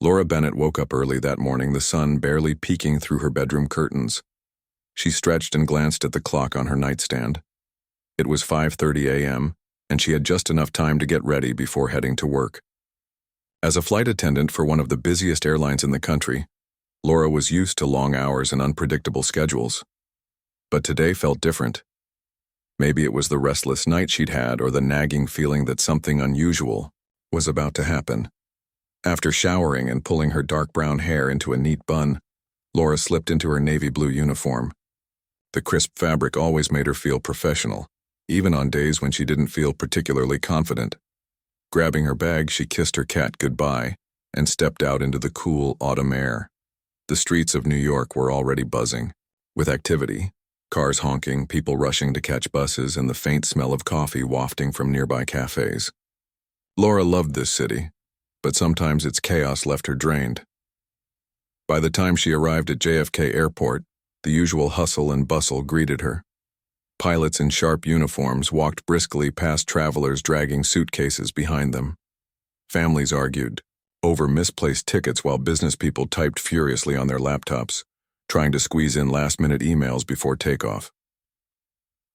Laura Bennett woke up early that morning, the sun barely peeking through her bedroom curtains. She stretched and glanced at the clock on her nightstand. It was 5:30 a.m., and she had just enough time to get ready before heading to work. As a flight attendant for one of the busiest airlines in the country, Laura was used to long hours and unpredictable schedules. But today felt different. Maybe it was the restless night she'd had or the nagging feeling that something unusual was about to happen. After showering and pulling her dark brown hair into a neat bun, Laura slipped into her navy blue uniform. The crisp fabric always made her feel professional, even on days when she didn't feel particularly confident. Grabbing her bag, she kissed her cat goodbye and stepped out into the cool autumn air. The streets of New York were already buzzing with activity, cars honking, people rushing to catch buses, and the faint smell of coffee wafting from nearby cafes. Laura loved this city, but sometimes its chaos left her drained. By the time she arrived at JFK Airport, the usual hustle and bustle greeted her. Pilots in sharp uniforms walked briskly past travelers dragging suitcases behind them. Families argued over misplaced tickets while business people typed furiously on their laptops, trying to squeeze in last-minute emails before takeoff.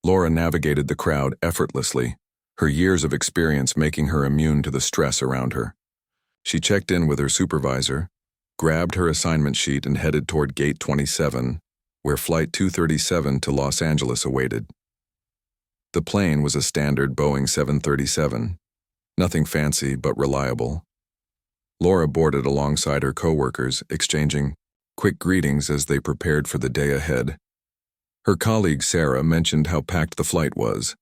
Laura navigated the crowd effortlessly, her years of experience making her immune to the stress around her. She checked in with her supervisor, grabbed her assignment sheet, and headed toward Gate 27, where Flight 237 to Los Angeles awaited. The plane was a standard Boeing 737, nothing fancy but reliable. Laura boarded alongside her coworkers, exchanging quick greetings as they prepared for the day ahead. Her colleague Sarah mentioned how packed the flight was.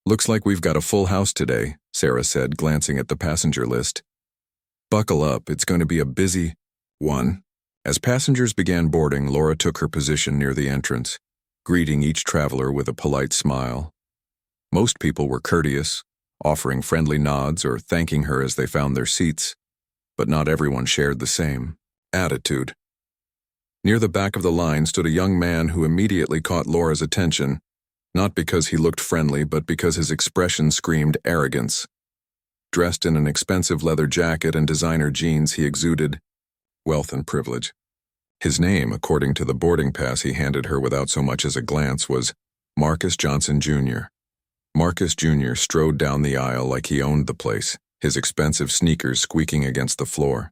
"Looks like we've got a full house today," Sarah said, glancing at the passenger list. "Buckle up, it's going to be a busy one." As passengers began boarding, Laura took her position near the entrance, greeting each traveler with a polite smile. Most people were courteous, offering friendly nods or thanking her as they found their seats, but not everyone shared the same attitude. Near the back of the line stood a young man who immediately caught Laura's attention, not because he looked friendly, but because his expression screamed arrogance. Dressed in an expensive leather jacket and designer jeans, he exuded wealth and privilege. His name, according to the boarding pass he handed her without so much as a glance, was Marcus Johnson, Jr. Marcus Jr. strode down the aisle like he owned the place, his expensive sneakers squeaking against the floor.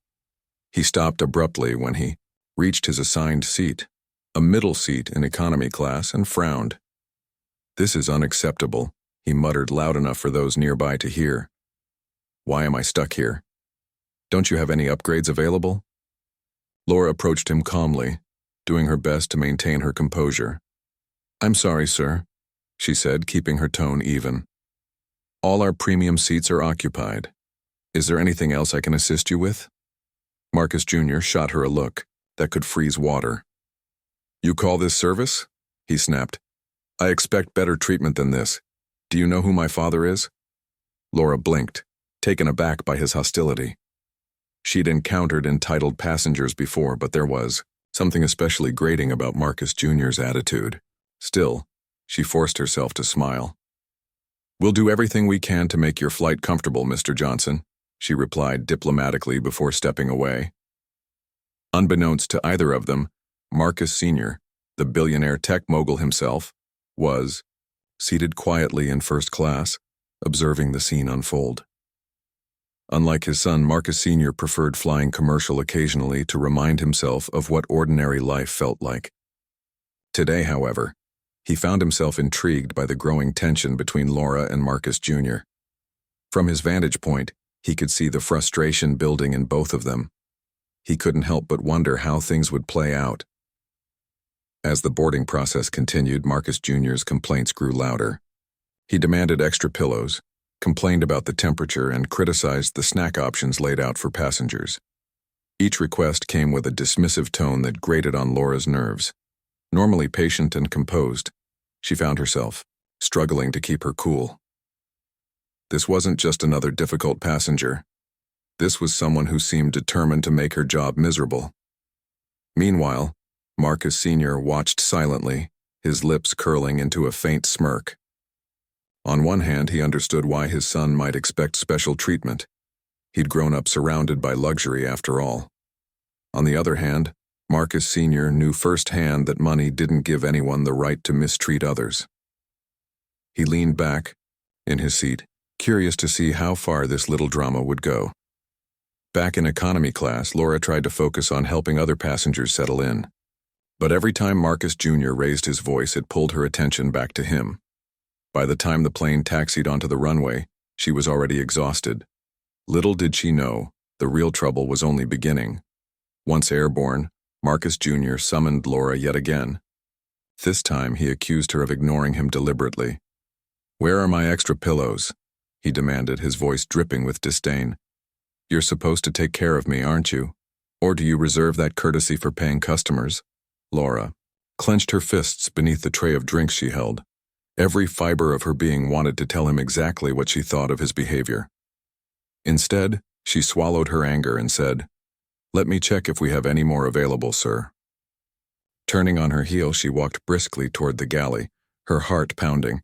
He stopped abruptly when he reached his assigned seat, a middle seat in economy class, and frowned. "This is unacceptable," he muttered loud enough for those nearby to hear. "Why am I stuck here? Don't you have any upgrades available?" Laura approached him calmly, doing her best to maintain her composure. "I'm sorry, sir," she said, keeping her tone even. "All our premium seats are occupied. Is there anything else I can assist you with?" Marcus Jr. shot her a look that could freeze water. "You call this service?" he snapped. "I expect better treatment than this. Do you know who my father is?" Laura blinked, taken aback by his hostility. She'd encountered entitled passengers before, but there was something especially grating about Marcus Jr.'s attitude. Still, she forced herself to smile. "We'll do everything we can to make your flight comfortable, Mr. Johnson," she replied diplomatically before stepping away. Unbeknownst to either of them, Marcus Sr., the billionaire tech mogul himself, was seated quietly in first class, observing the scene unfold. Unlike his son, Marcus Sr. preferred flying commercial occasionally to remind himself of what ordinary life felt like. Today, however, he found himself intrigued by the growing tension between Laura and Marcus Jr. From his vantage point, he could see the frustration building in both of them. He couldn't help but wonder how things would play out. As the boarding process continued, Marcus Jr.'s complaints grew louder. He demanded extra pillows, complained about the temperature, and criticized the snack options laid out for passengers. Each request came with a dismissive tone that grated on Laura's nerves. Normally patient and composed, she found herself struggling to keep her cool. This wasn't just another difficult passenger. This was someone who seemed determined to make her job miserable. Meanwhile, Marcus Sr. watched silently, his lips curling into a faint smirk. On one hand, he understood why his son might expect special treatment. He'd grown up surrounded by luxury after all. On the other hand, Marcus Sr. knew firsthand that money didn't give anyone the right to mistreat others. He leaned back in his seat, curious to see how far this little drama would go. Back in economy class, Laura tried to focus on helping other passengers settle in. But every time Marcus Jr. raised his voice, it pulled her attention back to him. By the time the plane taxied onto the runway, she was already exhausted. Little did she know, the real trouble was only beginning. Once airborne, Marcus Jr. summoned Laura yet again. This time he accused her of ignoring him deliberately. "Where are my extra pillows?" he demanded, his voice dripping with disdain. "You're supposed to take care of me, aren't you? Or do you reserve that courtesy for paying customers?" Laura clenched her fists beneath the tray of drinks she held. Every fiber of her being wanted to tell him exactly what she thought of his behavior. Instead, she swallowed her anger and said, "Let me check if we have any more available, sir." Turning on her heel, she walked briskly toward the galley, her heart pounding.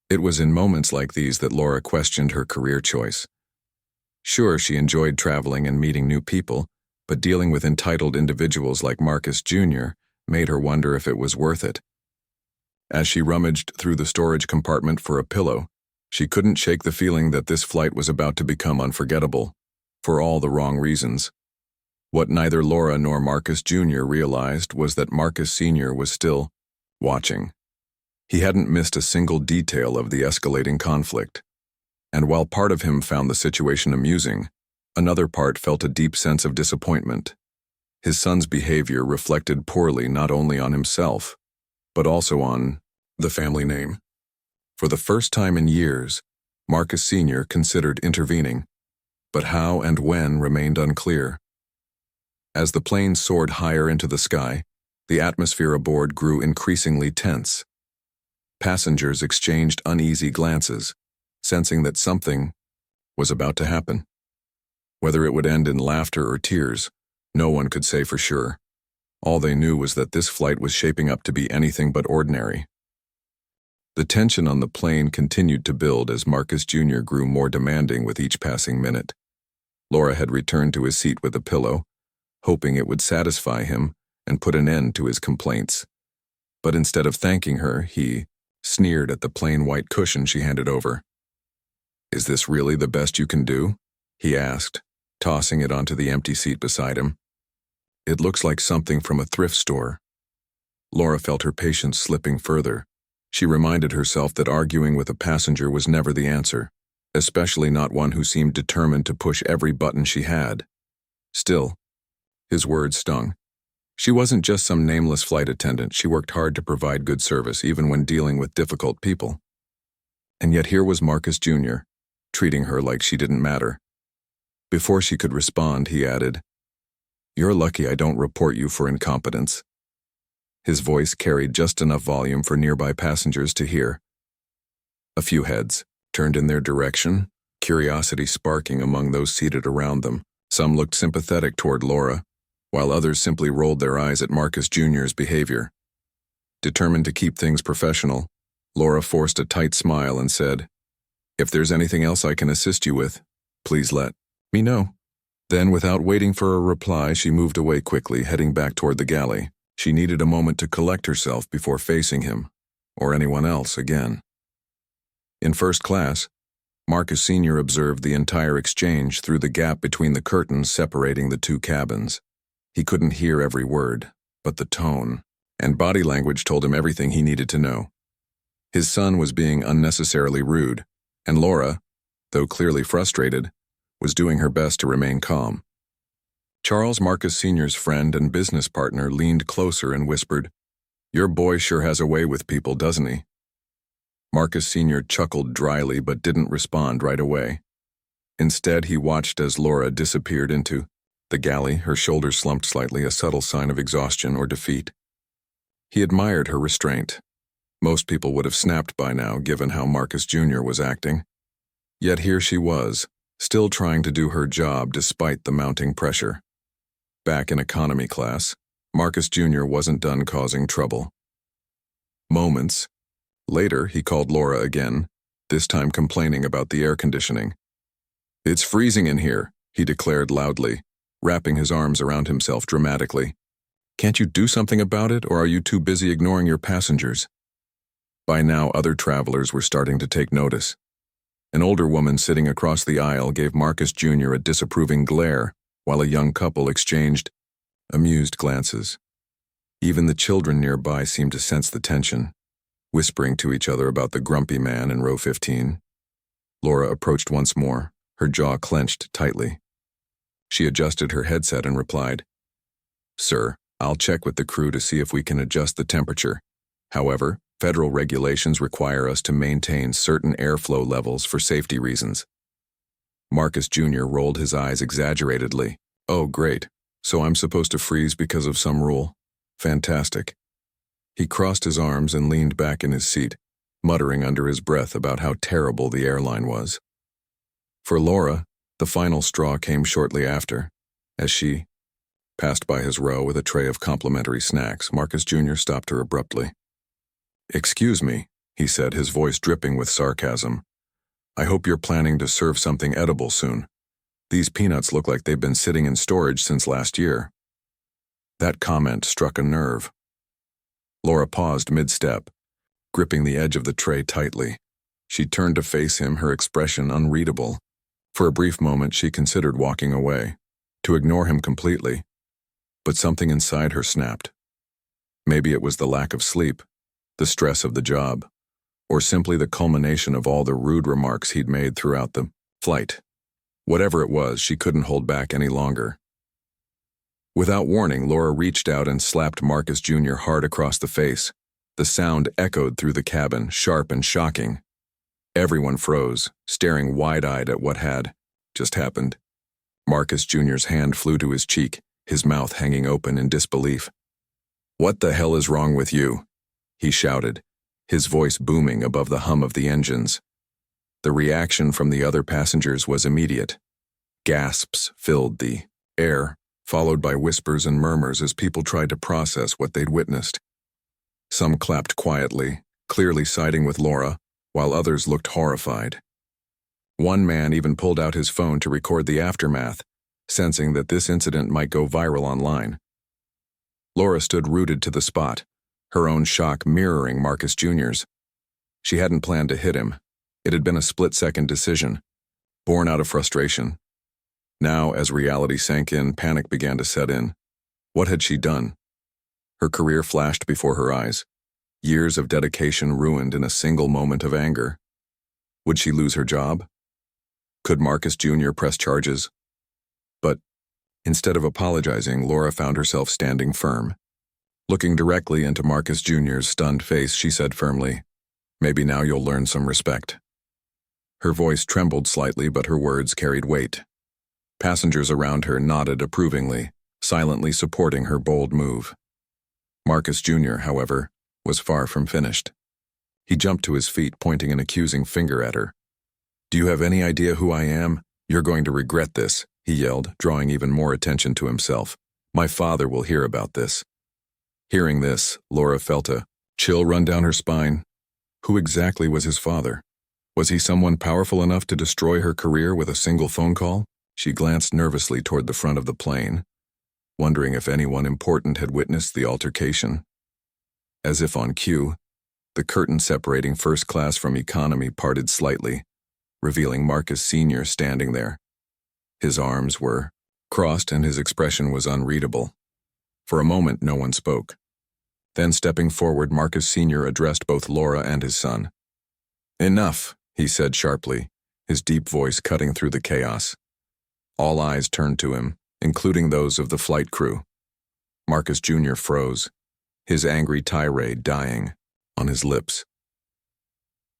It was in moments like these that Laura questioned her career choice. Sure, she enjoyed traveling and meeting new people, but dealing with entitled individuals like Marcus Jr. made her wonder if it was worth it. As she rummaged through the storage compartment for a pillow, she couldn't shake the feeling that this flight was about to become unforgettable, for all the wrong reasons. What neither Laura nor Marcus Jr. realized was that Marcus Sr. was still watching. He hadn't missed a single detail of the escalating conflict. And while part of him found the situation amusing, another part felt a deep sense of disappointment. His son's behavior reflected poorly not only on himself, but also on the family name. For the first time in years, Marcus Sr. considered intervening, but how and when remained unclear. As the plane soared higher into the sky, the atmosphere aboard grew increasingly tense. Passengers exchanged uneasy glances, sensing that something was about to happen. Whether it would end in laughter or tears, no one could say for sure. All they knew was that this flight was shaping up to be anything but ordinary. The tension on the plane continued to build as Marcus Jr. grew more demanding with each passing minute. Laura had returned to his seat with a pillow, hoping it would satisfy him and put an end to his complaints. But instead of thanking her, he sneered at the plain white cushion she handed over. "Is this really the best you can do?" he asked, tossing it onto the empty seat beside him. "It looks like something from a thrift store." Laura felt her patience slipping further. She reminded herself that arguing with a passenger was never the answer, especially not one who seemed determined to push every button she had. Still, his words stung. She wasn't just some nameless flight attendant. She worked hard to provide good service, even when dealing with difficult people. And yet here was Marcus Jr., treating her like she didn't matter. Before she could respond, he added, "You're lucky I don't report you for incompetence." His voice carried just enough volume for nearby passengers to hear. A few heads turned in their direction, curiosity sparking among those seated around them. Some looked sympathetic toward Laura, while others simply rolled their eyes at Marcus Jr.'s behavior. Determined to keep things professional, Laura forced a tight smile and said, "If there's anything else I can assist you with, please let me know." Then, without waiting for a reply, she moved away quickly, heading back toward the galley. She needed a moment to collect herself before facing him, or anyone else, again. In first class, Marcus Sr. observed the entire exchange through the gap between the curtains separating the two cabins. He couldn't hear every word, but the tone and body language told him everything he needed to know. His son was being unnecessarily rude, and Laura, though clearly frustrated, was doing her best to remain calm. Charles, Marcus Sr.'s friend and business partner, leaned closer and whispered, "Your boy sure has a way with people, doesn't he?" Marcus Sr. chuckled dryly but didn't respond right away. Instead, he watched as Laura disappeared into the galley, her shoulders slumped slightly, a subtle sign of exhaustion or defeat. He admired her restraint. Most people would have snapped by now, given how Marcus Jr. was acting. Yet here she was, still trying to do her job despite the mounting pressure. Back in economy class, Marcus Jr. wasn't done causing trouble. Moments later, he called Laura again, this time complaining about the air conditioning. "It's freezing in here," he declared loudly, wrapping his arms around himself dramatically. "Can't you do something about it, or are you too busy ignoring your passengers?" By now, other travelers were starting to take notice. An older woman sitting across the aisle gave Marcus Jr. a disapproving glare, while a young couple exchanged amused glances. Even the children nearby seemed to sense the tension, whispering to each other about the grumpy man in row 15. Laura approached once more, her jaw clenched tightly. She adjusted her headset and replied, "Sir, I'll check with the crew to see if we can adjust the temperature. However, federal regulations require us to maintain certain airflow levels for safety reasons." Marcus Jr. rolled his eyes exaggeratedly. "Oh, great. So I'm supposed to freeze because of some rule? Fantastic." He crossed his arms and leaned back in his seat, muttering under his breath about how terrible the airline was. For Laura, the final straw came shortly after. As she passed by his row with a tray of complimentary snacks, Marcus Jr. stopped her abruptly. "Excuse me," he said, his voice dripping with sarcasm. "I hope you're planning to serve something edible soon. These peanuts look like they've been sitting in storage since last year." That comment struck a nerve. Laura paused mid-step, gripping the edge of the tray tightly. She turned to face him, her expression unreadable. For a brief moment, she considered walking away, to ignore him completely. But something inside her snapped. Maybe it was the lack of sleep, the stress of the job, or simply the culmination of all the rude remarks he'd made throughout the flight. Whatever it was, she couldn't hold back any longer. Without warning, Laura reached out and slapped Marcus Jr. hard across the face. The sound echoed through the cabin, sharp and shocking. Everyone froze, staring wide-eyed at what had just happened. Marcus Jr.'s hand flew to his cheek, his mouth hanging open in disbelief. "What the hell is wrong with you?" he shouted, his voice booming above the hum of the engines. The reaction from the other passengers was immediate. Gasps filled the air, followed by whispers and murmurs as people tried to process what they'd witnessed. Some clapped quietly, clearly siding with Laura, while others looked horrified. One man even pulled out his phone to record the aftermath, sensing that this incident might go viral online. Laura stood rooted to the spot, her own shock mirroring Marcus Jr.'s. She hadn't planned to hit him. It had been a split-second decision, born out of frustration. Now, as reality sank in, panic began to set in. What had she done? Her career flashed before her eyes. Years of dedication ruined in a single moment of anger. Would she lose her job? Could Marcus Jr. press charges? But instead of apologizing, Laura found herself standing firm. Looking directly into Marcus Jr.'s stunned face, she said firmly, "Maybe now you'll learn some respect." Her voice trembled slightly, but her words carried weight. Passengers around her nodded approvingly, silently supporting her bold move. Marcus Jr., however, was far from finished. He jumped to his feet, pointing an accusing finger at her. "Do you have any idea who I am? You're going to regret this," he yelled, drawing even more attention to himself. "My father will hear about this." Hearing this, Laura felt a chill run down her spine. Who exactly was his father? Was he someone powerful enough to destroy her career with a single phone call? She glanced nervously toward the front of the plane, wondering if anyone important had witnessed the altercation. As if on cue, the curtain separating first class from economy parted slightly, revealing Marcus Sr. standing there. His arms were crossed and his expression was unreadable. For a moment, no one spoke. Then, stepping forward, Marcus Sr. addressed both Laura and his son. "Enough," he said sharply, his deep voice cutting through the chaos. All eyes turned to him, including those of the flight crew. Marcus Jr. froze, his angry tirade dying on his lips.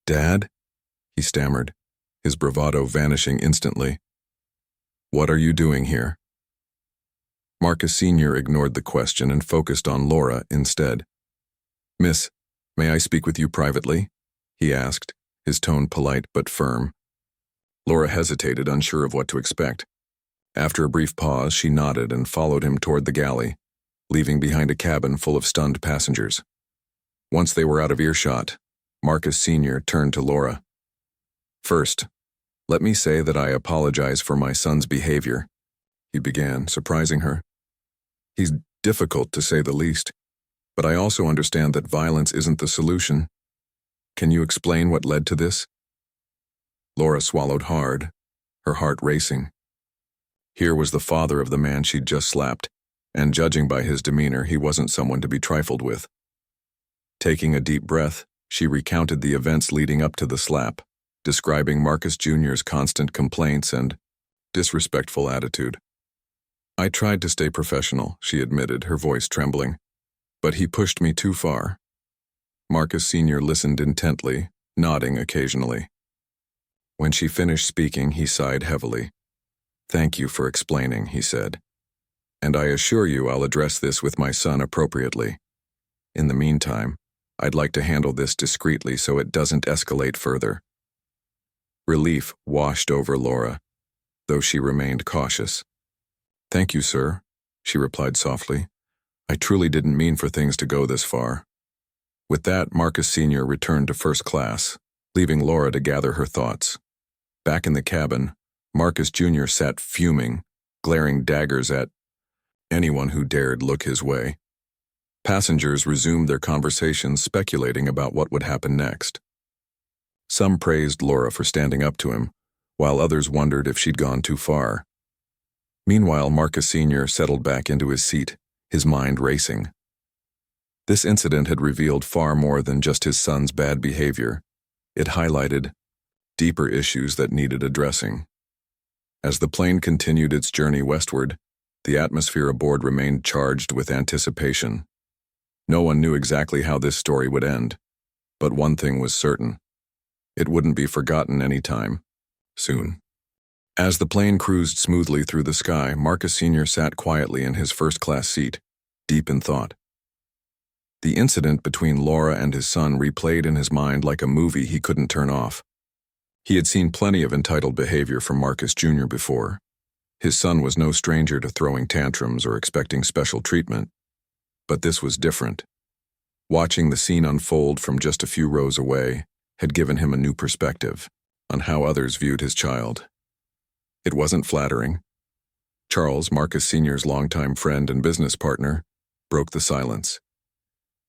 "Dad?" he stammered, his bravado vanishing instantly. "What are you doing here?" Marcus Sr. ignored the question and focused on Laura instead. "Miss, may I speak with you privately?" he asked, his tone polite but firm. Laura hesitated, unsure of what to expect. After a brief pause, she nodded and followed him toward the galley, leaving behind a cabin full of stunned passengers. Once they were out of earshot, Marcus Sr. turned to Laura. "First, "Let me say that I apologize for my son's behavior," he began, surprising her. "He's difficult, to say the least, but I also understand that violence isn't the solution. Can you explain what led to this?" Laura swallowed hard, her heart racing. Here was the father of the man she'd just slapped, and judging by his demeanor, he wasn't someone to be trifled with. Taking a deep breath, she recounted the events leading up to the slap, describing Marcus Jr.'s constant complaints and disrespectful attitude. "I tried to stay professional," she admitted, her voice trembling, "but he pushed me too far." Marcus Sr. listened intently, nodding occasionally. When she finished speaking, he sighed heavily. "Thank you for explaining," he said. "And I assure you I'll address this with my son appropriately. In the meantime, I'd like to handle this discreetly so it doesn't escalate further." Relief washed over Laura, though she remained cautious. "Thank you, sir," she replied softly. "I truly didn't mean for things to go this far." With that, Marcus Sr. returned to first class, leaving Laura to gather her thoughts. Back in the cabin, Marcus Jr. sat fuming, glaring daggers at anyone who dared look his way. Passengers resumed their conversations, speculating about what would happen next. Some praised Laura for standing up to him, while others wondered if she'd gone too far. Meanwhile, Marcus Sr. settled back into his seat, his mind racing. This incident had revealed far more than just his son's bad behavior. It highlighted deeper issues that needed addressing. As the plane continued its journey westward, the atmosphere aboard remained charged with anticipation. No one knew exactly how this story would end, but one thing was certain: it wouldn't be forgotten anytime soon. As the plane cruised smoothly through the sky, Marcus Sr. sat quietly in his first-class seat, deep in thought. The incident between Laura and his son replayed in his mind like a movie he couldn't turn off. He had seen plenty of entitled behavior from Marcus Jr. before. His son was no stranger to throwing tantrums or expecting special treatment. But this was different. Watching the scene unfold from just a few rows away had given him a new perspective on how others viewed his child. It wasn't flattering. Charles, Marcus Sr.'s longtime friend and business partner, broke the silence.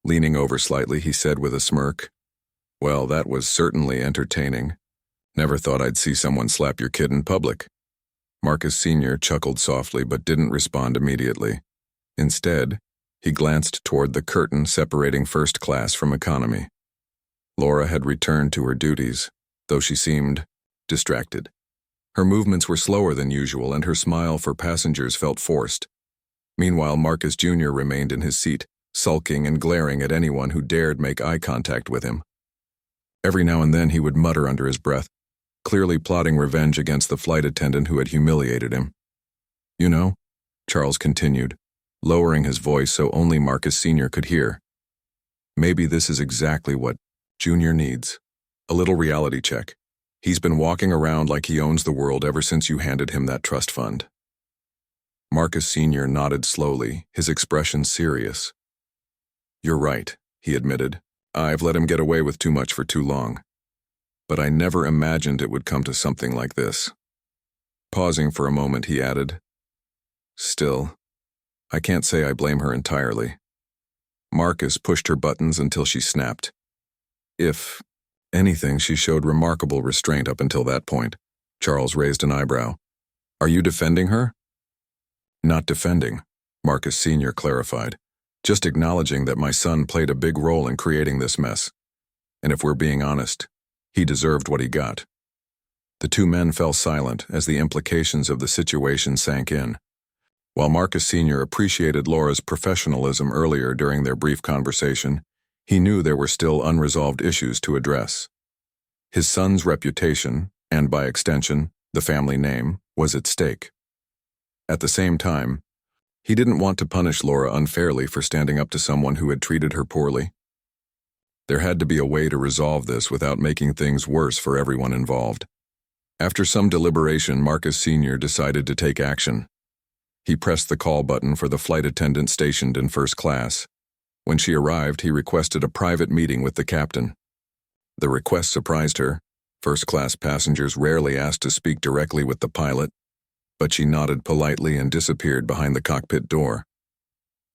Leaning over slightly, he said with a smirk, "Well, that was certainly entertaining. Never thought I'd see someone slap your kid in public." Marcus Sr. chuckled softly but didn't respond immediately. Instead, he glanced toward the curtain separating first class from economy. Laura had returned to her duties, though she seemed distracted. Her movements were slower than usual, and her smile for passengers felt forced. Meanwhile, Marcus Jr. remained in his seat, sulking and glaring at anyone who dared make eye contact with him. Every now and then he would mutter under his breath, clearly plotting revenge against the flight attendant who had humiliated him. "You know," Charles continued, lowering his voice so only Marcus Sr. could hear, "maybe this is exactly what Junior needs. A little reality check. He's been walking around like he owns the world ever since you handed him that trust fund." Marcus Sr. nodded slowly, his expression serious. "You're right," he admitted. "I've let him get away with too much for too long. But I never imagined it would come to something like this." Pausing for a moment, he added, "Still, I can't say I blame her entirely." Marcus pushed her buttons until she snapped. If anything, she showed remarkable restraint up until that point. Charles raised an eyebrow. "Are you defending her?" "Not defending," Marcus Sr. clarified. "Just acknowledging that my son played a big role in creating this mess. And if we're being honest, he deserved what he got." The two men fell silent as the implications of the situation sank in. While Marcus Sr. appreciated Laura's professionalism earlier during their brief conversation, he knew there were still unresolved issues to address. His son's reputation, and by extension, the family name, was at stake. At the same time, he didn't want to punish Laura unfairly for standing up to someone who had treated her poorly. There had to be a way to resolve this without making things worse for everyone involved. After some deliberation, Marcus Sr. decided to take action. He pressed the call button for the flight attendant stationed in first class. When she arrived, he requested a private meeting with the captain. The request surprised her. First-class passengers rarely asked to speak directly with the pilot, but she nodded politely and disappeared behind the cockpit door.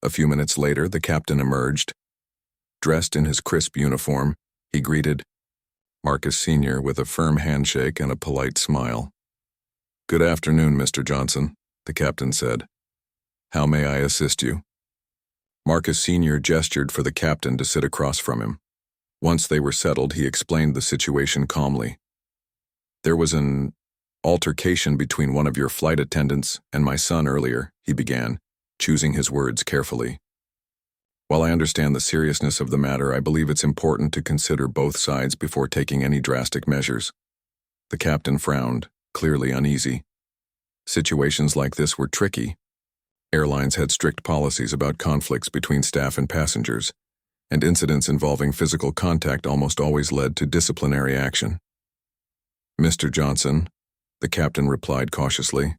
A few minutes later, the captain emerged. Dressed in his crisp uniform, he greeted Marcus Sr. with a firm handshake and a polite smile. "Good afternoon, Mr. Johnson," the captain said. "How may I assist you?" Marcus Sr. gestured for the captain to sit across from him. Once they were settled, he explained the situation calmly. "There was an altercation between one of your flight attendants and my son earlier," he began, choosing his words carefully. "While I understand the seriousness of the matter, I believe it's important to consider both sides before taking any drastic measures." The captain frowned, clearly uneasy. Situations like this were tricky. Airlines had strict policies about conflicts between staff and passengers, and incidents involving physical contact almost always led to disciplinary action. "Mr. Johnson," the captain replied cautiously,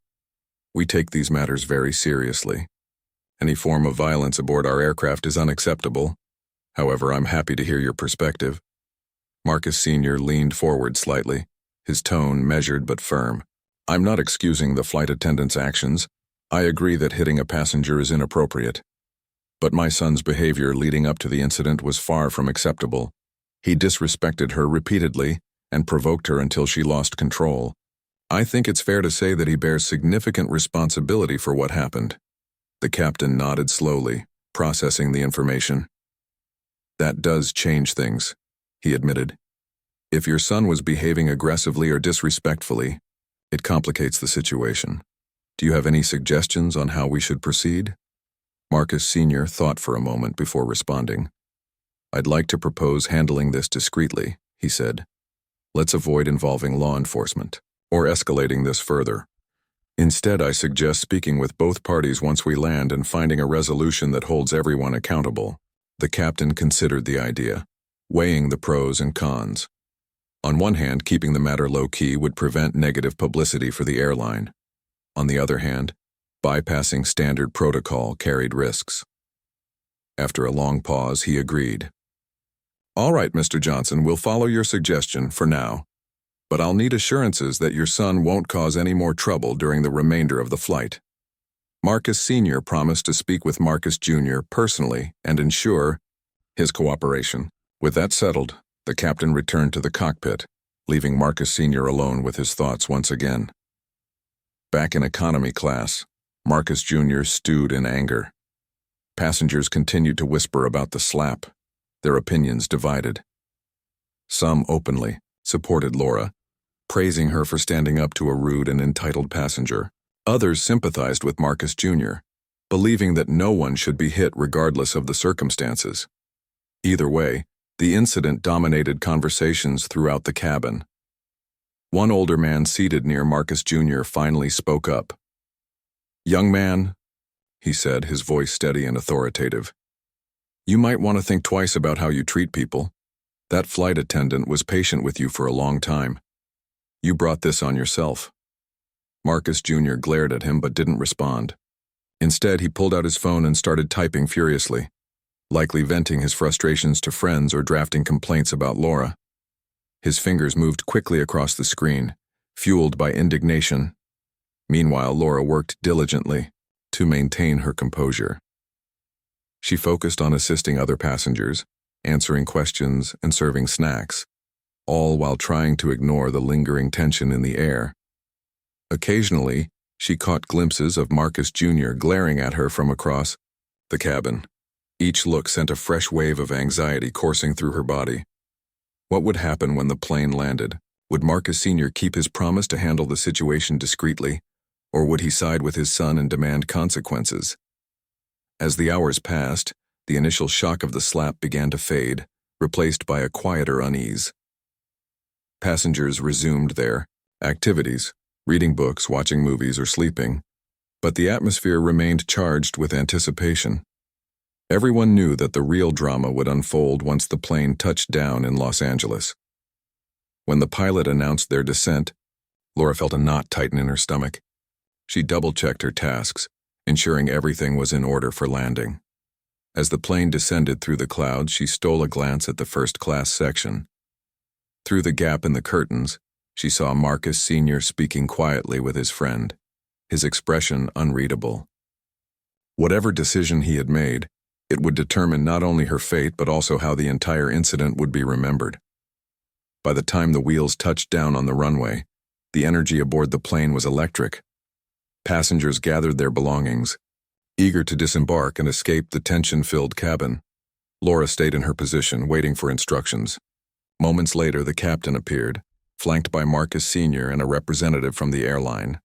"we take these matters very seriously. Any form of violence aboard our aircraft is unacceptable. However, I'm happy to hear your perspective." Marcus Sr. leaned forward slightly, his tone measured but firm. "I'm not excusing the flight attendant's actions. I agree that hitting a passenger is inappropriate. But my son's behavior leading up to the incident was far from acceptable. He disrespected her repeatedly and provoked her until she lost control. I think it's fair to say that he bears significant responsibility for what happened." The captain nodded slowly, processing the information. "That does change things," he admitted. "If your son was behaving aggressively or disrespectfully, it complicates the situation. Do you have any suggestions on how we should proceed?" Marcus Sr. thought for a moment before responding. "I'd like to propose handling this discreetly," he said. "Let's avoid involving law enforcement or escalating this further. Instead, I suggest speaking with both parties once we land and finding a resolution that holds everyone accountable." The captain considered the idea, weighing the pros and cons. On one hand, keeping the matter low-key would prevent negative publicity for the airline. On the other hand, bypassing standard protocol carried risks. After a long pause, he agreed. "All right, Mr. Johnson, we'll follow your suggestion for now. But I'll need assurances that your son won't cause any more trouble during the remainder of the flight." Marcus Sr. promised to speak with Marcus Jr. personally and ensure his cooperation. With that settled, the captain returned to the cockpit, leaving Marcus Sr. alone with his thoughts once again. Back in economy class, Marcus Jr. stewed in anger. Passengers continued to whisper about the slap, their opinions divided. Some openly supported Laura, praising her for standing up to a rude and entitled passenger. Others sympathized with Marcus Jr., believing that no one should be hit regardless of the circumstances. Either way, the incident dominated conversations throughout the cabin. One older man seated near Marcus Jr. finally spoke up. "Young man," he said, his voice steady and authoritative, "you might want to think twice about how you treat people. That flight attendant was patient with you for a long time. You brought this on yourself." Marcus Jr. glared at him but didn't respond. Instead, he pulled out his phone and started typing furiously, likely venting his frustrations to friends or drafting complaints about Laura. His fingers moved quickly across the screen, fueled by indignation. Meanwhile, Laura worked diligently to maintain her composure. She focused on assisting other passengers, answering questions and serving snacks, all while trying to ignore the lingering tension in the air. Occasionally, she caught glimpses of Marcus Jr. glaring at her from across the cabin. Each look sent a fresh wave of anxiety coursing through her body. What would happen when the plane landed? Would Marcus Sr. keep his promise to handle the situation discreetly, or would he side with his son and demand consequences? As the hours passed, the initial shock of the slap began to fade, replaced by a quieter unease. Passengers resumed their activities, reading books, watching movies, or sleeping, but the atmosphere remained charged with anticipation. Everyone knew that the real drama would unfold once the plane touched down in Los Angeles. When the pilot announced their descent, Laura felt a knot tighten in her stomach. She double-checked her tasks, ensuring everything was in order for landing. As the plane descended through the clouds, she stole a glance at the first-class section. Through the gap in the curtains, she saw Marcus Sr. speaking quietly with his friend, his expression unreadable. Whatever decision he had made, it would determine not only her fate but also how the entire incident would be remembered. By the time the wheels touched down on the runway, the energy aboard the plane was electric. Passengers gathered their belongings, eager to disembark and escape the tension-filled cabin. Laura stayed in her position, waiting for instructions. Moments later, the captain appeared, flanked by Marcus Sr. and a representative from the airline.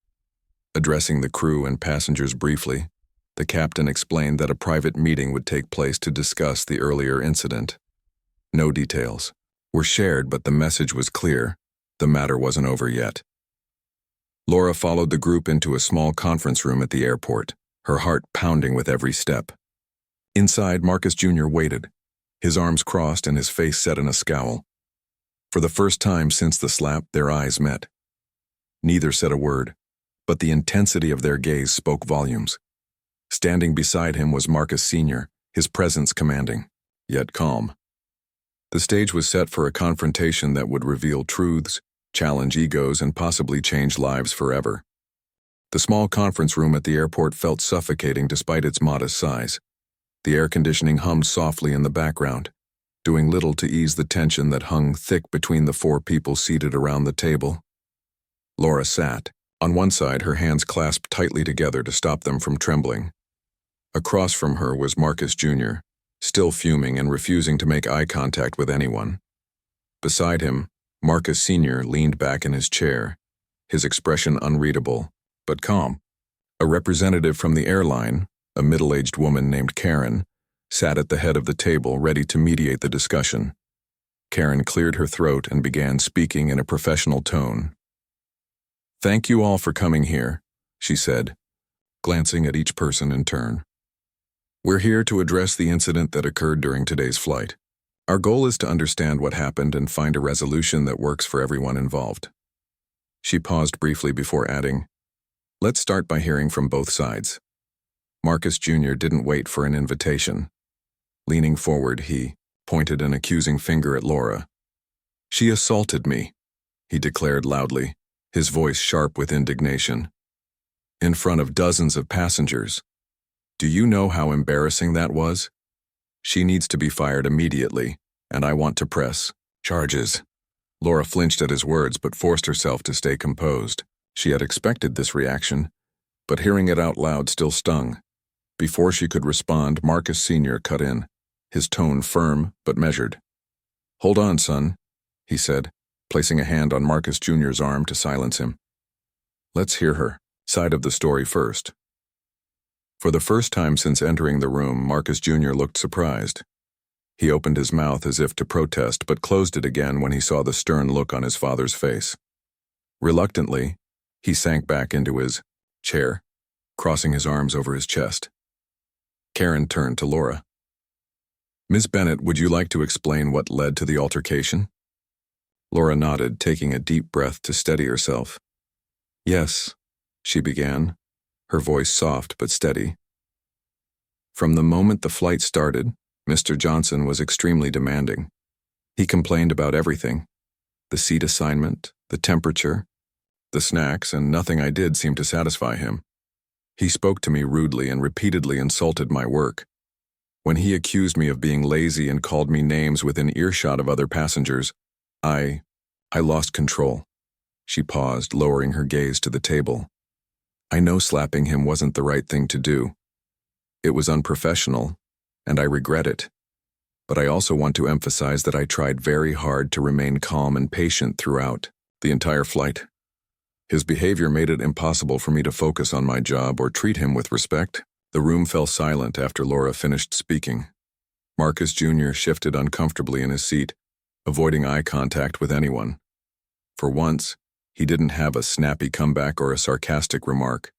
Addressing the crew and passengers briefly, the captain explained that a private meeting would take place to discuss the earlier incident. No details were shared, but the message was clear: the matter wasn't over yet. Laura followed the group into a small conference room at the airport, her heart pounding with every step. Inside, Marcus Jr. waited, his arms crossed and his face set in a scowl. For the first time since the slap, their eyes met. Neither said a word, but the intensity of their gaze spoke volumes. Standing beside him was Marcus Sr., his presence commanding, yet calm. The stage was set for a confrontation that would reveal truths, challenge egos, and possibly change lives forever. The small conference room at the airport felt suffocating despite its modest size. The air conditioning hummed softly in the background, doing little to ease the tension that hung thick between the four people seated around the table. Laura sat, on one side, her hands clasped tightly together to stop them from trembling. Across from her was Marcus Jr., still fuming and refusing to make eye contact with anyone. Beside him, Marcus Sr. leaned back in his chair, his expression unreadable, but calm. A representative from the airline, a middle-aged woman named Karen, sat at the head of the table ready to mediate the discussion. Karen cleared her throat and began speaking in a professional tone. "Thank you all for coming here," she said, glancing at each person in turn. "We're here to address the incident that occurred during today's flight. Our goal is to understand what happened and find a resolution that works for everyone involved." She paused briefly before adding, "Let's start by hearing from both sides." Marcus Jr. didn't wait for an invitation. Leaning forward, he pointed an accusing finger at Laura. "She assaulted me," he declared loudly, his voice sharp with indignation. "In front of dozens of passengers. Do you know how embarrassing that was? She needs to be fired immediately, and I want to press charges." Laura flinched at his words but forced herself to stay composed. She had expected this reaction, but hearing it out loud still stung. Before she could respond, Marcus Sr. cut in, his tone firm but measured. "Hold on, son," he said, placing a hand on Marcus Jr.'s arm to silence him. "Let's hear her side of the story first." For the first time since entering the room, Marcus Jr. looked surprised. He opened his mouth as if to protest, but closed it again when he saw the stern look on his father's face. Reluctantly, he sank back into his chair, crossing his arms over his chest. Karen turned to Laura. "Ms. Bennett, would you like to explain what led to the altercation?" Laura nodded, taking a deep breath to steady herself. "Yes," she began, her voice soft but steady. "From the moment the flight started, Mr. Johnson was extremely demanding. He complained about everything: the seat assignment, the temperature, the snacks, and nothing I did seemed to satisfy him. He spoke to me rudely and repeatedly insulted my work. When he accused me of being lazy and called me names within earshot of other passengers, I lost control." She paused, lowering her gaze to the table. "I know slapping him wasn't the right thing to do. It was unprofessional, and I regret it. But I also want to emphasize that I tried very hard to remain calm and patient throughout the entire flight. His behavior made it impossible for me to focus on my job or treat him with respect." The room fell silent after Laura finished speaking. Marcus Jr. shifted uncomfortably in his seat, avoiding eye contact with anyone. For once, he didn't have a snappy comeback or a sarcastic remark.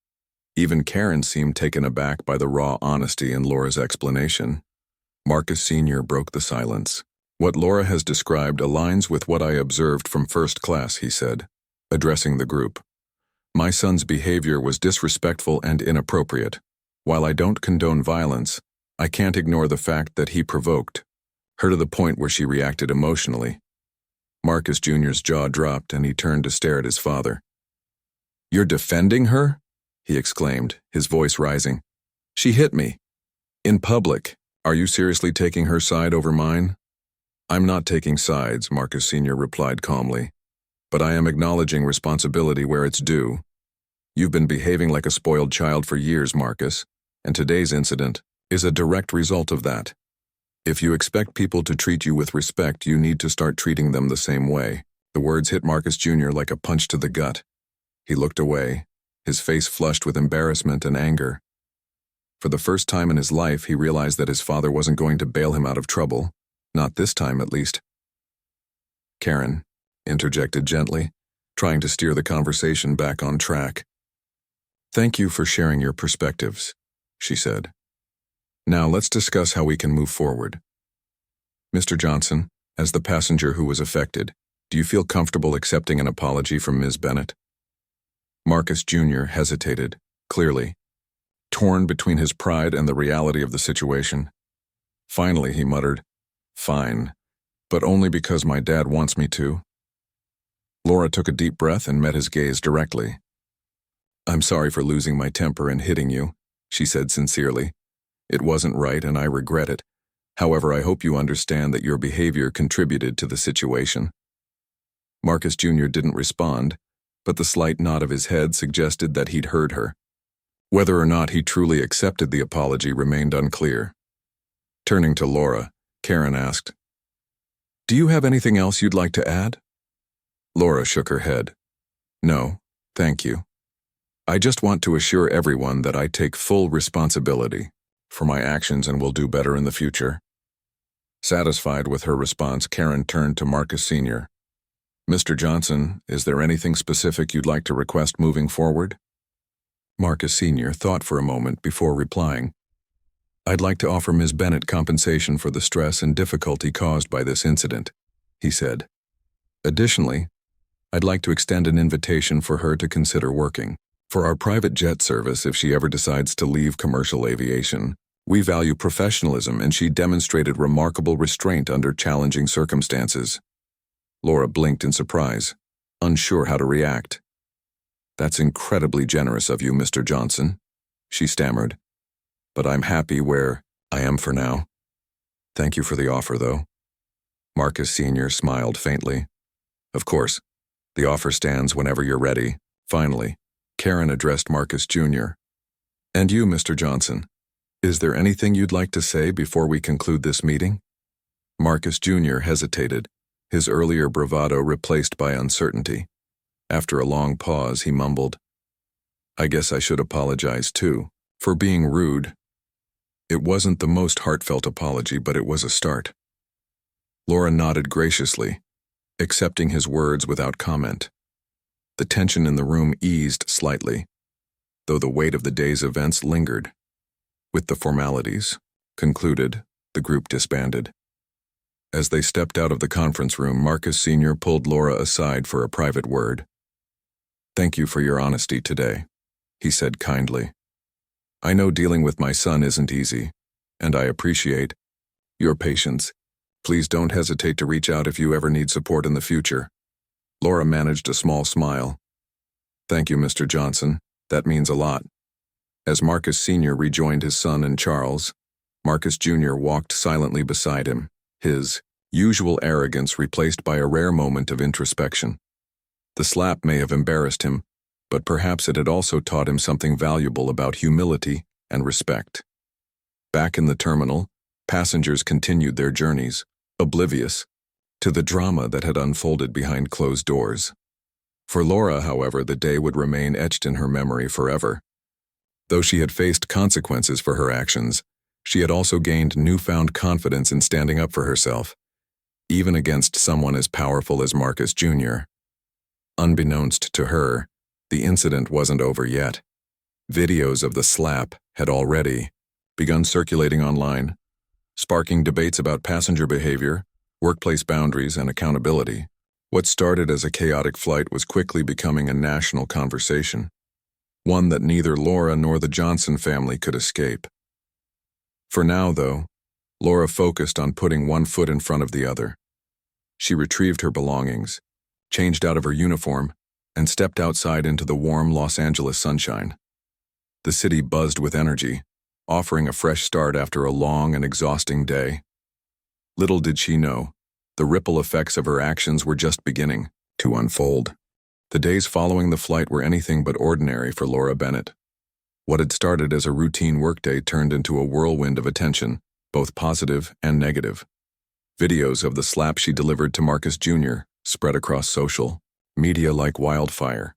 Even Karen seemed taken aback by the raw honesty in Laura's explanation. Marcus Sr. broke the silence. "What Laura has described aligns with what I observed from first class," he said, addressing the group. "My son's behavior was disrespectful and inappropriate. While I don't condone violence, I can't ignore the fact that he provoked her to the point where she reacted emotionally. Marcus Jr.'s jaw dropped and he turned to stare at his father. "You're defending her?" he exclaimed, his voice rising. "She hit me. In public. Are you seriously taking her side over mine?" "I'm not taking sides," Marcus Sr. replied calmly. "But I am acknowledging responsibility where it's due. You've been behaving like a spoiled child for years, Marcus, and today's incident is a direct result of that. If you expect people to treat you with respect, you need to start treating them the same way." The words hit Marcus Jr. like a punch to the gut. He looked away, his face flushed with embarrassment and anger. For the first time in his life, he realized that his father wasn't going to bail him out of trouble, not this time at least. Karen interjected gently, trying to steer the conversation back on track. "Thank you for sharing your perspectives," she said. "Now let's discuss how we can move forward. Mr. Johnson, as the passenger who was affected, do you feel comfortable accepting an apology from Ms. Bennett?" Marcus Jr. hesitated, clearly, torn between his pride and the reality of the situation. Finally, he muttered, "Fine, but only because my dad wants me to." Laura took a deep breath and met his gaze directly. "I'm sorry for losing my temper and hitting you," she said sincerely. "It wasn't right and I regret it. However, I hope you understand that your behavior contributed to the situation." Marcus Jr. didn't respond, but the slight nod of his head suggested that he'd heard her. Whether or not he truly accepted the apology remained unclear. Turning to Laura, Karen asked, "Do you have anything else you'd like to add?" Laura shook her head. "No, thank you. I just want to assure everyone that I take full responsibility for my actions and will do better in the future." Satisfied with her response, Karen turned to Marcus Sr. "Mr. Johnson, is there anything specific you'd like to request moving forward?" Marcus Sr. thought for a moment before replying. "I'd like to offer Ms. Bennett compensation for the stress and difficulty caused by this incident," he said. "Additionally, I'd like to extend an invitation for her to consider working for our private jet service if she ever decides to leave commercial aviation. We value professionalism, and she demonstrated remarkable restraint under challenging circumstances." Laura blinked in surprise, unsure how to react. "That's incredibly generous of you, Mr. Johnson," she stammered. "But I'm happy where I am for now. Thank you for the offer, though." Marcus Sr. smiled faintly. "Of course, the offer stands whenever you're ready." Finally, Karen addressed Marcus Jr. "And you, Mr. Johnson, is there anything you'd like to say before we conclude this meeting?" Marcus Jr. hesitated, his earlier bravado replaced by uncertainty. After a long pause, he mumbled, "I guess I should apologize, too, for being rude." It wasn't the most heartfelt apology, but it was a start. Laura nodded graciously, accepting his words without comment. The tension in the room eased slightly, though the weight of the day's events lingered. With the formalities concluded, the group disbanded. As they stepped out of the conference room, Marcus Sr. pulled Laura aside for a private word. "Thank you for your honesty today," he said kindly. "I know dealing with my son isn't easy, and I appreciate your patience. Please don't hesitate to reach out if you ever need support in the future." Laura managed a small smile. "Thank you, Mr. Johnson. That means a lot." As Marcus Sr. rejoined his son and Charles, Marcus Jr. walked silently beside him, his usual arrogance replaced by a rare moment of introspection. The slap may have embarrassed him, but perhaps it had also taught him something valuable about humility and respect. Back in the terminal, passengers continued their journeys, oblivious to the drama that had unfolded behind closed doors. For Laura, however, the day would remain etched in her memory forever. Though she had faced consequences for her actions, she had also gained newfound confidence in standing up for herself, even against someone as powerful as Marcus Jr. Unbeknownst to her, the incident wasn't over yet. Videos of the slap had already begun circulating online, sparking debates about passenger behavior, workplace boundaries, and accountability. What started as a chaotic flight was quickly becoming a national conversation, one that neither Laura nor the Johnson family could escape. For now, though, Laura focused on putting one foot in front of the other. She retrieved her belongings, changed out of her uniform, and stepped outside into the warm Los Angeles sunshine. The city buzzed with energy, offering a fresh start after a long and exhausting day. Little did she know, the ripple effects of her actions were just beginning to unfold. The days following the flight were anything but ordinary for Laura Bennett. What had started as a routine workday turned into a whirlwind of attention, both positive and negative. Videos of the slap she delivered to Marcus Jr. spread across social media like wildfire.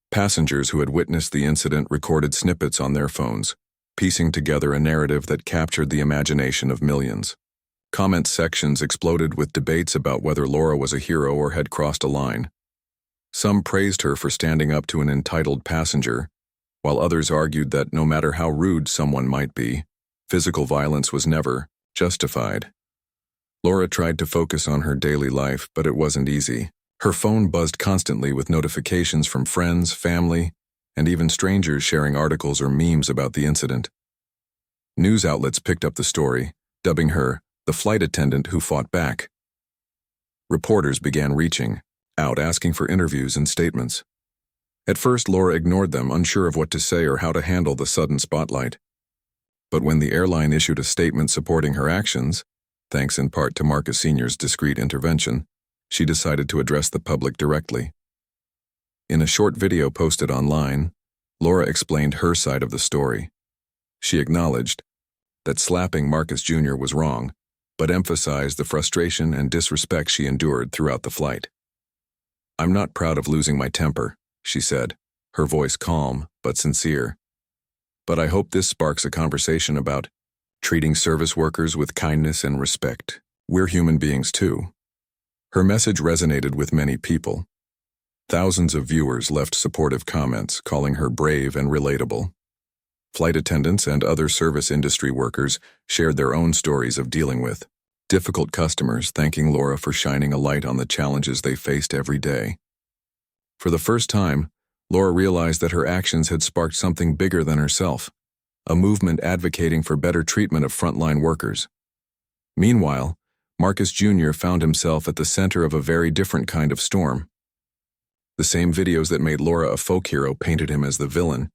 Passengers who had witnessed the incident recorded snippets on their phones, piecing together a narrative that captured the imagination of millions. Comment sections exploded with debates about whether Laura was a hero or had crossed a line. Some praised her for standing up to an entitled passenger, while others argued that no matter how rude someone might be, physical violence was never justified. Laura tried to focus on her daily life, but it wasn't easy. Her phone buzzed constantly with notifications from friends, family, and even strangers sharing articles or memes about the incident. News outlets picked up the story, dubbing her the flight attendant who fought back. Reporters began reaching out, asking for interviews and statements. At first, Laura ignored them, unsure of what to say or how to handle the sudden spotlight. But when the airline issued a statement supporting her actions, thanks in part to Marcus Sr.'s discreet intervention, she decided to address the public directly. In a short video posted online, Laura explained her side of the story. She acknowledged that slapping Marcus Jr. was wrong, but emphasized the frustration and disrespect she endured throughout the flight. "I'm not proud of losing my temper," she said, her voice calm but sincere. "But I hope this sparks a conversation about treating service workers with kindness and respect. We're human beings too." Her message resonated with many people. Thousands of viewers left supportive comments, calling her brave and relatable. Flight attendants and other service industry workers shared their own stories of dealing with difficult customers, thanking Laura for shining a light on the challenges they faced every day. For the first time, Laura realized that her actions had sparked something bigger than herself, a movement advocating for better treatment of frontline workers. Meanwhile, Marcus Jr. found himself at the center of a very different kind of storm. The same videos that made Laura a folk hero painted him as the villain.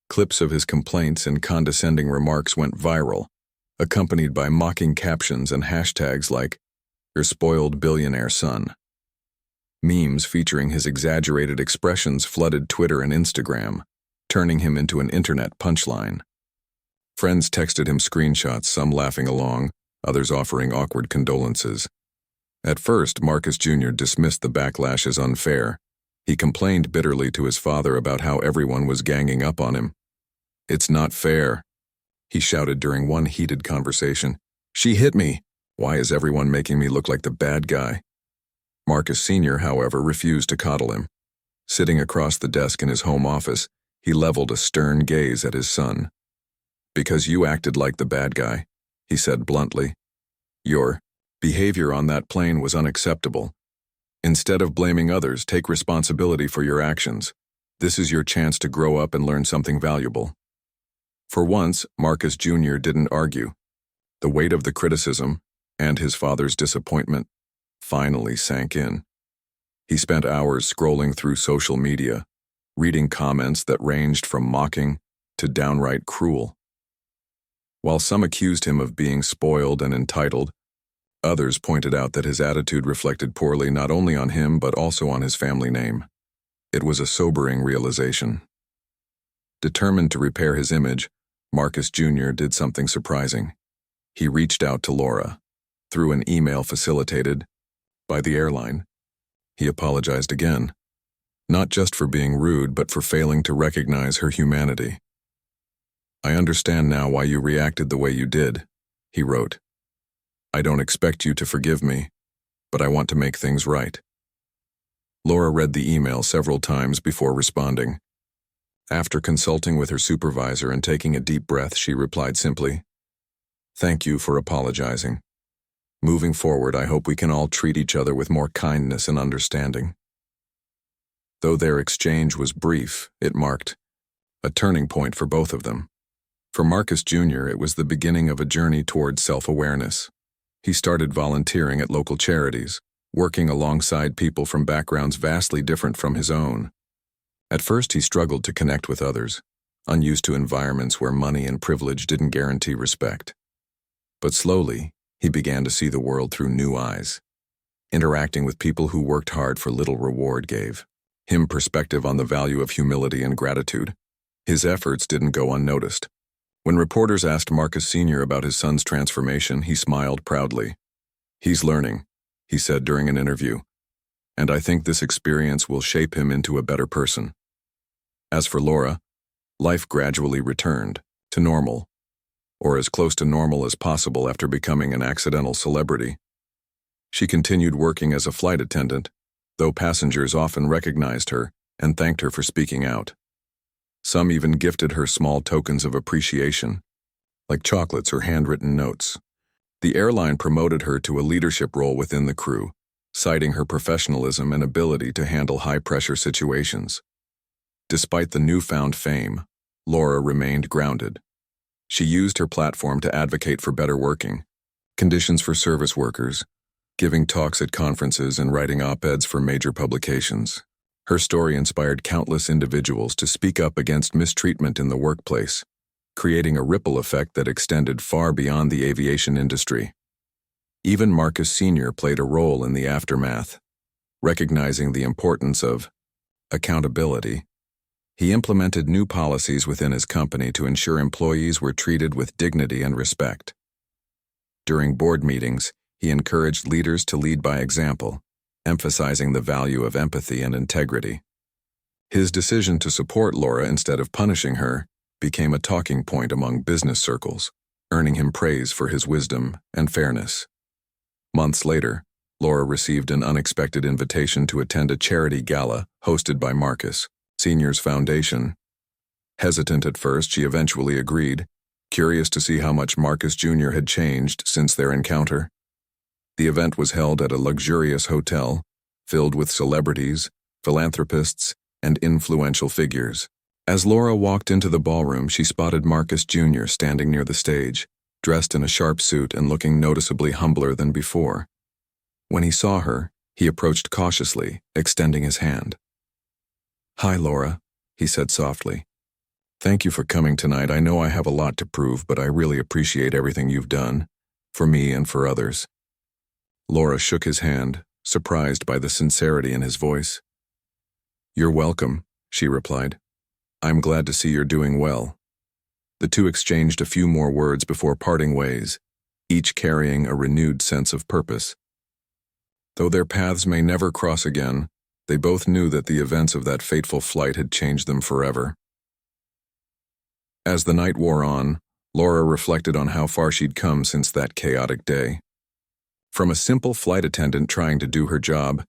Clips of his complaints and condescending remarks went viral, accompanied by mocking captions and hashtags like, "Your spoiled billionaire son." Memes featuring his exaggerated expressions flooded Twitter and Instagram, turning him into an internet punchline. Friends texted him screenshots, some laughing along, others offering awkward condolences. At first, Marcus Jr. dismissed the backlash as unfair. He complained bitterly to his father about how everyone was ganging up on him. "It's not fair," he shouted during one heated conversation. "She hit me. Why is everyone making me look like the bad guy?" Marcus Sr., however, refused to coddle him. Sitting across the desk in his home office, he leveled a stern gaze at his son. "Because you acted like the bad guy," he said bluntly. "Your behavior on that plane was unacceptable. Instead of blaming others, take responsibility for your actions. This is your chance to grow up and learn something valuable." For once, Marcus Jr. didn't argue. The weight of the criticism, and his father's disappointment, finally sank in. He spent hours scrolling through social media, reading comments that ranged from mocking to downright cruel. While some accused him of being spoiled and entitled, others pointed out that his attitude reflected poorly not only on him but also on his family name. It was a sobering realization. Determined to repair his image, Marcus Jr. did something surprising. He reached out to Laura. Through an email facilitated by the airline, he apologized again, not just for being rude but for failing to recognize her humanity. "I understand now why you reacted the way you did," he wrote. "I don't expect you to forgive me, but I want to make things right." Laura read the email several times before responding. After consulting with her supervisor and taking a deep breath, she replied simply, "Thank you for apologizing. Moving forward, I hope we can all treat each other with more kindness and understanding." Though their exchange was brief, it marked a turning point for both of them. For Marcus Jr., it was the beginning of a journey toward self-awareness. He started volunteering at local charities, working alongside people from backgrounds vastly different from his own. At first, he struggled to connect with others, unused to environments where money and privilege didn't guarantee respect. But slowly, he began to see the world through new eyes. Interacting with people who worked hard for little reward gave him perspective on the value of humility and gratitude. His efforts didn't go unnoticed. When reporters asked Marcus Sr. about his son's transformation, he smiled proudly. "He's learning," he said during an interview, "and I think this experience will shape him into a better person." As for Laura, life gradually returned to normal, or as close to normal as possible after becoming an accidental celebrity. She continued working as a flight attendant, though passengers often recognized her and thanked her for speaking out. Some even gifted her small tokens of appreciation, like chocolates or handwritten notes. The airline promoted her to a leadership role within the crew, citing her professionalism and ability to handle high-pressure situations. Despite the newfound fame, Laura remained grounded. She used her platform to advocate for better working conditions for service workers, giving talks at conferences and writing op-eds for major publications. Her story inspired countless individuals to speak up against mistreatment in the workplace, creating a ripple effect that extended far beyond the aviation industry. Even Marcus Sr. played a role in the aftermath. Recognizing the importance of accountability, he implemented new policies within his company to ensure employees were treated with dignity and respect. During board meetings, he encouraged leaders to lead by example, emphasizing the value of empathy and integrity. His decision to support Laura instead of punishing her became a talking point among business circles, earning him praise for his wisdom and fairness. Months later, Laura received an unexpected invitation to attend a charity gala hosted by Marcus Sr.'s foundation. Hesitant at first, she eventually agreed, curious to see how much Marcus Jr. had changed since their encounter. The event was held at a luxurious hotel, filled with celebrities, philanthropists, and influential figures. As Laura walked into the ballroom, she spotted Marcus Jr. standing near the stage, dressed in a sharp suit and looking noticeably humbler than before. When he saw her, he approached cautiously, extending his hand. "Hi, Laura," he said softly. "Thank you for coming tonight. I know I have a lot to prove, but I really appreciate everything you've done, for me and for others." Laura shook his hand, surprised by the sincerity in his voice. "You're welcome," she replied. "I'm glad to see you're doing well." The two exchanged a few more words before parting ways, each carrying a renewed sense of purpose. Though their paths may never cross again, they both knew that the events of that fateful flight had changed them forever. As the night wore on, Laura reflected on how far she'd come since that chaotic day. From a simple flight attendant trying to do her job,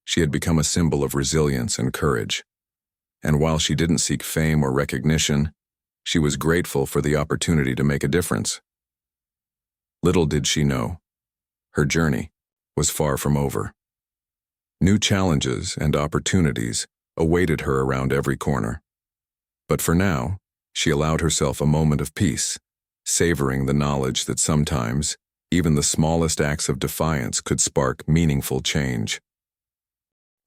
she had become a symbol of resilience and courage. And while she didn't seek fame or recognition, she was grateful for the opportunity to make a difference. Little did she know, her journey was far from over. New challenges and opportunities awaited her around every corner. But for now, she allowed herself a moment of peace, savoring the knowledge that sometimes even the smallest acts of defiance could spark meaningful change.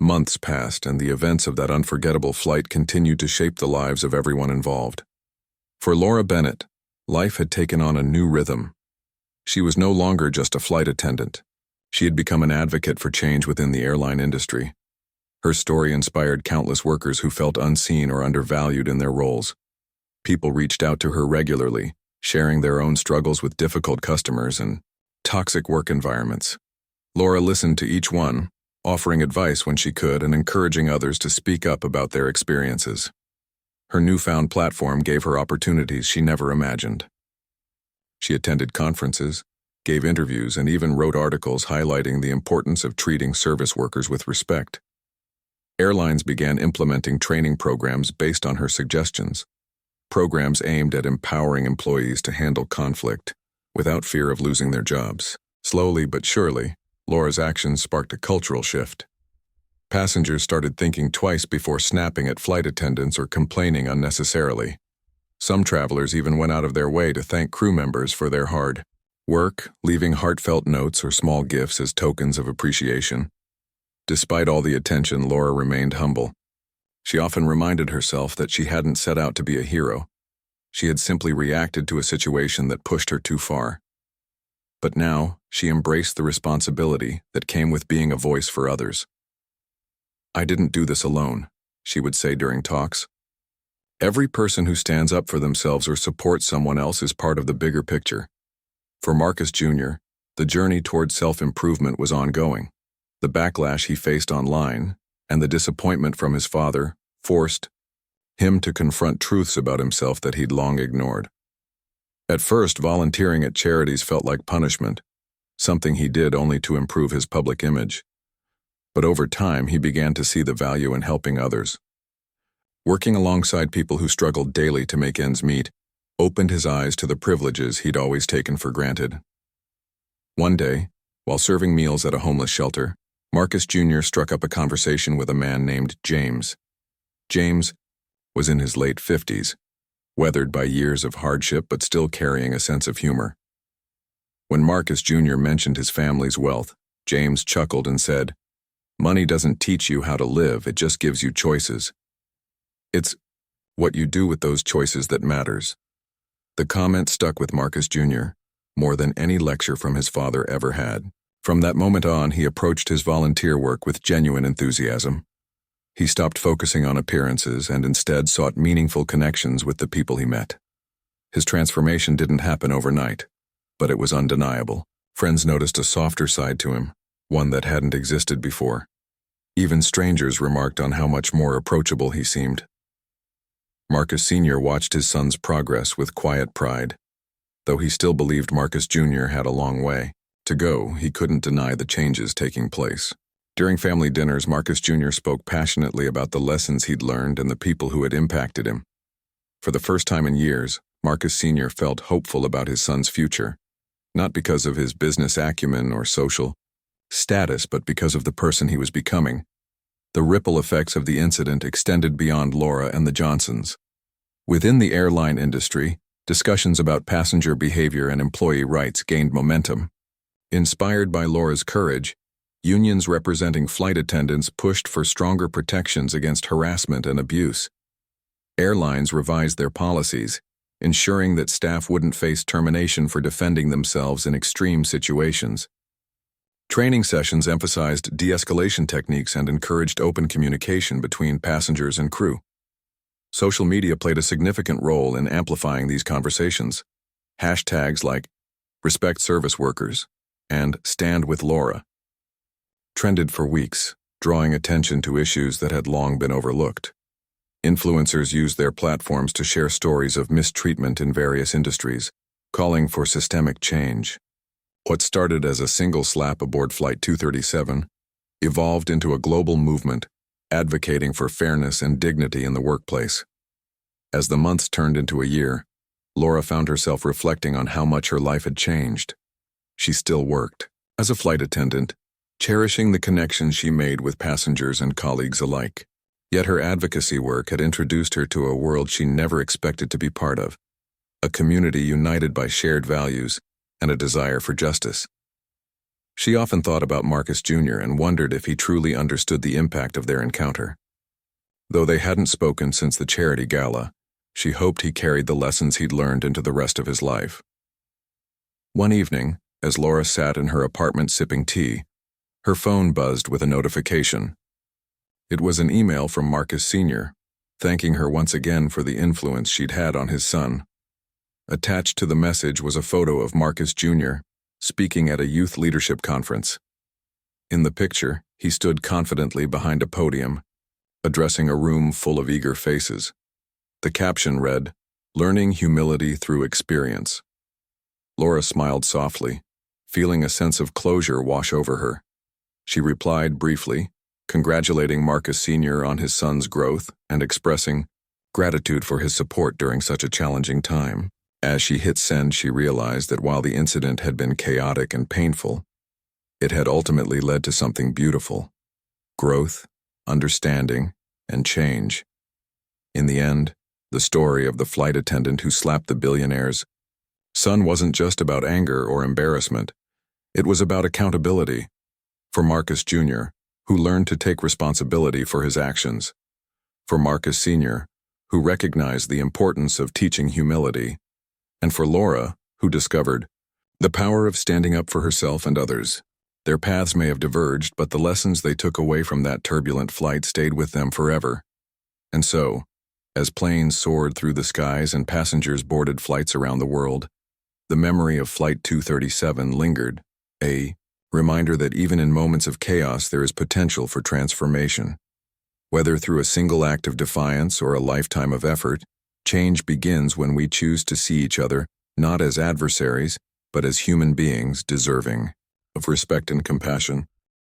Months passed, and the events of that unforgettable flight continued to shape the lives of everyone involved. For Laura Bennett, life had taken on a new rhythm. She was no longer just a flight attendant. She had become an advocate for change within the airline industry. Her story inspired countless workers who felt unseen or undervalued in their roles. People reached out to her regularly, sharing their own struggles with difficult customers and toxic work environments. Laura listened to each one, offering advice when she could and encouraging others to speak up about their experiences. Her newfound platform gave her opportunities she never imagined. She attended conferences, gave interviews, and even wrote articles highlighting the importance of treating service workers with respect. Airlines began implementing training programs based on her suggestions, programs aimed at empowering employees to handle conflict without fear of losing their jobs. Slowly but surely, Laura's actions sparked a cultural shift. Passengers started thinking twice before snapping at flight attendants or complaining unnecessarily. Some travelers even went out of their way to thank crew members for their hard work, leaving heartfelt notes or small gifts as tokens of appreciation. Despite all the attention, Laura remained humble. She often reminded herself that she hadn't set out to be a hero. She had simply reacted to a situation that pushed her too far. But now, she embraced the responsibility that came with being a voice for others. "I didn't do this alone," she would say during talks. "Every person who stands up for themselves or supports someone else is part of the bigger picture." For Marcus Jr., the journey toward self-improvement was ongoing. The backlash he faced online and the disappointment from his father forced him to confront truths about himself that he'd long ignored. At first, volunteering at charities felt like punishment, something he did only to improve his public image. But over time, he began to see the value in helping others. Working alongside people who struggled daily to make ends meet opened his eyes to the privileges he'd always taken for granted. One day, while serving meals at a homeless shelter, Marcus Jr. struck up a conversation with a man named James. James was in his late 50s, weathered by years of hardship but still carrying a sense of humor. When Marcus Jr. mentioned his family's wealth, James chuckled and said, "Money doesn't teach you how to live, it just gives you choices. It's what you do with those choices that matters." The comment stuck with Marcus Jr. more than any lecture from his father ever had. From that moment on, he approached his volunteer work with genuine enthusiasm. He stopped focusing on appearances and instead sought meaningful connections with the people he met. His transformation didn't happen overnight, but it was undeniable. Friends noticed a softer side to him, one that hadn't existed before. Even strangers remarked on how much more approachable he seemed. Marcus Sr. watched his son's progress with quiet pride. Though he still believed Marcus Jr. had a long way to go, he couldn't deny the changes taking place. During family dinners, Marcus Jr. spoke passionately about the lessons he'd learned and the people who had impacted him. For the first time in years, Marcus Sr. felt hopeful about his son's future, not because of his business acumen or social status, but because of the person he was becoming. The ripple effects of the incident extended beyond Laura and the Johnsons. Within the airline industry, discussions about passenger behavior and employee rights gained momentum. Inspired by Laura's courage, unions representing flight attendants pushed for stronger protections against harassment and abuse. Airlines revised their policies, ensuring that staff wouldn't face termination for defending themselves in extreme situations. Training sessions emphasized de-escalation techniques and encouraged open communication between passengers and crew. Social media played a significant role in amplifying these conversations. Hashtags like "Respect Service Workers" and "Stand with Laura" trended for weeks, drawing attention to issues that had long been overlooked. Influencers used their platforms to share stories of mistreatment in various industries, calling for systemic change. What started as a single slap aboard Flight 237 evolved into a global movement advocating for fairness and dignity in the workplace. As the months turned into a year, Laura found herself reflecting on how much her life had changed. She still worked as a flight attendant, cherishing the connections she made with passengers and colleagues alike. Yet her advocacy work had introduced her to a world she never expected to be part of, a community united by shared values and a desire for justice. She often thought about Marcus Jr. and wondered if he truly understood the impact of their encounter. Though they hadn't spoken since the charity gala, she hoped he carried the lessons he'd learned into the rest of his life. One evening, as Laura sat in her apartment sipping tea, her phone buzzed with a notification. It was an email from Marcus Sr., thanking her once again for the influence she'd had on his son. Attached to the message was a photo of Marcus Jr. speaking at a youth leadership conference. In the picture, he stood confidently behind a podium, addressing a room full of eager faces. The caption read, "Learning humility through experience." Laura smiled softly, feeling a sense of closure wash over her. She replied briefly, congratulating Marcus Sr. on his son's growth and expressing gratitude for his support during such a challenging time. As she hit send, she realized that while the incident had been chaotic and painful, it had ultimately led to something beautiful: growth, understanding, and change. In the end, the story of the flight attendant who slapped the billionaire's son wasn't just about anger or embarrassment. It was about accountability. For Marcus Jr., who learned to take responsibility for his actions. For Marcus Sr., who recognized the importance of teaching humility. And for Laura, who discovered the power of standing up for herself and others. Their paths may have diverged, but the lessons they took away from that turbulent flight stayed with them forever. And so, as planes soared through the skies and passengers boarded flights around the world, the memory of Flight 237 lingered, a reminder that even in moments of chaos there is potential for transformation. Whether through a single act of defiance or a lifetime of effort, change begins when we choose to see each other not as adversaries, but as human beings deserving of respect and compassion.